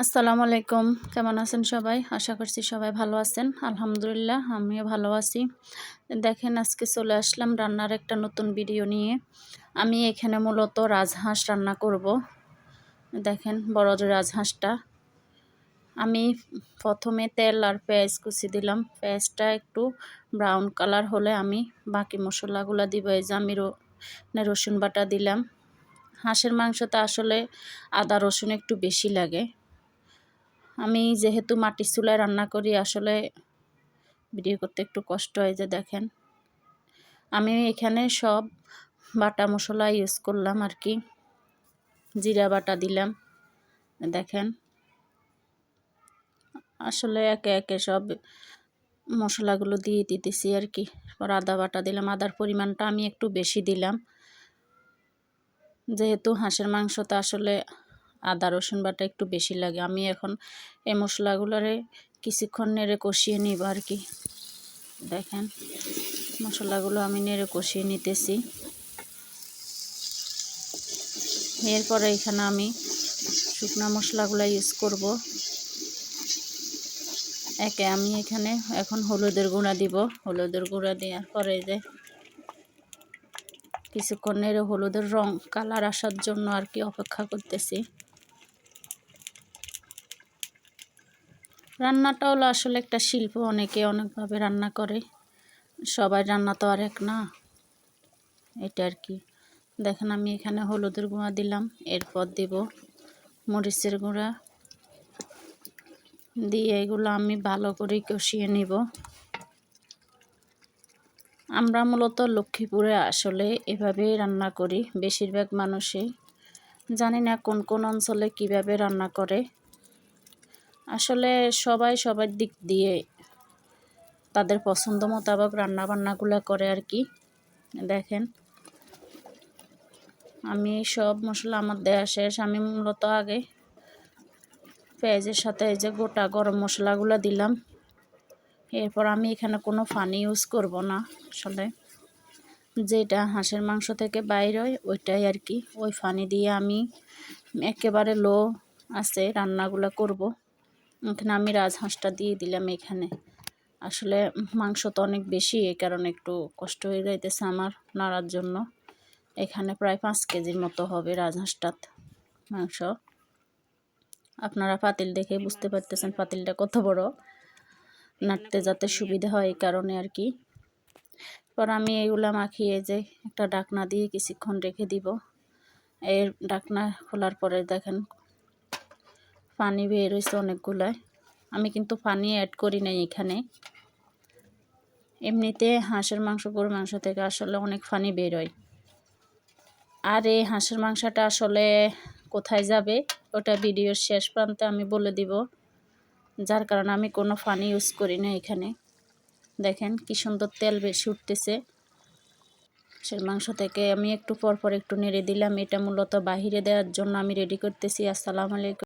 আসসালামু আলাইকুম। কেমন আছেন সবাই? আশা করছি সবাই ভালো আছেন। আলহামদুলিল্লাহ আমিও ভালো আছি। দেখেন আজকে চলে আসলাম রান্নার একটা নতুন ভিডিও নিয়ে। আমি এখানে মূলত রাজহাঁস রান্না করব। দেখেন বড় যে রাজহাঁসটা। আমি প্রথমে তেল আর পেঁয়াজ কুচি দিলাম। পেঁয়াজটা একটু ব্রাউন কালার হলে আমি বাকি মশলাগুলো দিব। এই যে আমি রসুন বাটা দিলাম। হাঁসের মাংসতে আসলে আদা রসুন একটু বেশি লাগে। আমি যেহেতু মাটির চুলায় রান্না করি আসলে ভিডিও করতে একটু কষ্ট হয়। যে দেখেন আমি এখানে সব বাটা মশলা ইউজ করলাম আর কি। জিরা বাটা দিলাম, দেখেন আসলে একে একে সব মশলাগুলো দিয়ে দিতেছি আর কি। পর আদা বাটা দিলাম, আদার পরিমাণটা আমি একটু বেশি দিলাম যেহেতু হাঁসের মাংসতে আসলে আদা রসুন বাটা একটু বেশি লাগে। আমি এখন এই মশলাগুলোরে কিছুক্ষণ নেড়ে কষিয়ে নিব আর কি। দেখেন মশলাগুলো আমি নেড়ে কষিয়ে নিতেছি। এরপরে এখানে আমি শুকনা মশলাগুলো ইউজ করব। আমি এখানে এখন হলুদের গুঁড়া দিব। হলুদের গুঁড়া দেওয়ার পরে যে কিছুক্ষণ নেড়ে হলুদের রং কালার আসার জন্য আর কি অপেক্ষা করতেছি। রান্নাটা হলো আসলে একটা শিল্প, অনেকে অনেকভাবে রান্না করে, সবাই রান্না তো আর এক না, এটা আর কি। দেখেন আমি এখানে হলুদের গুঁড়া দিলাম, এরপর দিব মরিচের গুঁড়া দিয়ে এগুলো আমি ভালো করে কষিয়ে নিব। আমরা মূলত লক্ষ্মীপুরে আসলে এভাবেই রান্না করি, বেশিরভাগ মানুষই। জানি না কোন কোন অঞ্চলে কিভাবে রান্না করে। আসলে সবাই সবার দিক দিয়ে তাদের পছন্দ মোতাবেক রান্নাবান্নাগুলো করে আর কি। দেখেন আমি সব মশলা আমার দেওয়া শেষ। আমি মূলত আগে পেঁয়াজের সাথে এই যে গোটা গরম মশলাগুলো দিলাম। এরপর আমি এখানে কোনো পানি ইউজ করব না, আসলে যেটা হাঁসের মাংস থেকে বাইর হয় ওইটাই আর কি। ওই পানি দিয়ে আমি একেবারে লো আছে রান্নাগুলো করব। এখানে আমি রাজহাঁসটা দিয়ে দিলাম এখানে। আসলে মাংস তো অনেক বেশি, এই কারণে একটু কষ্ট হয়ে যাইতেছে আমার নাড়ার জন্য। এখানে প্রায় 5 কেজির মতো হবে রাজহাঁসটার মাংস। আপনারা পাতিল দেখে বুঝতে পারতেছেন পাতিলটা কত বড়, নাড়তে যাতে সুবিধা হয় এই কারণে আর কি। পর আমি এগুলা মাখিয়ে যে একটা ঢাকনা দিয়ে কিছুক্ষণ রেখে দিব। এর ঢাকনা খোলার পরে দেখেন পানি বের হয়েছে অনেকগুলাই। আমি কিন্তু পানি অ্যাড করি নাই এখানে। এমনিতে হাঁসের মাংস গরুর মাংস থেকে আসলে অনেক পানি বের হয়। আর এই হাঁসের মাংসটা আসলে কোথায় যাবে ওটা ভিডিওর শেষ প্রান্তে আমি বলে দিব, যার কারণে আমি কোনো পানি ইউজ করি না এখানে। দেখেন কি সুন্দর তেল বেশি উঠতেছে হাঁসের মাংস থেকে। আমি একটু পর পর একটু নেড়ে দিলাম, এটা মূলত বাহিরে দেওয়ার জন্য আমি রেডি করতেছি। আসসালামু আলাইকুম।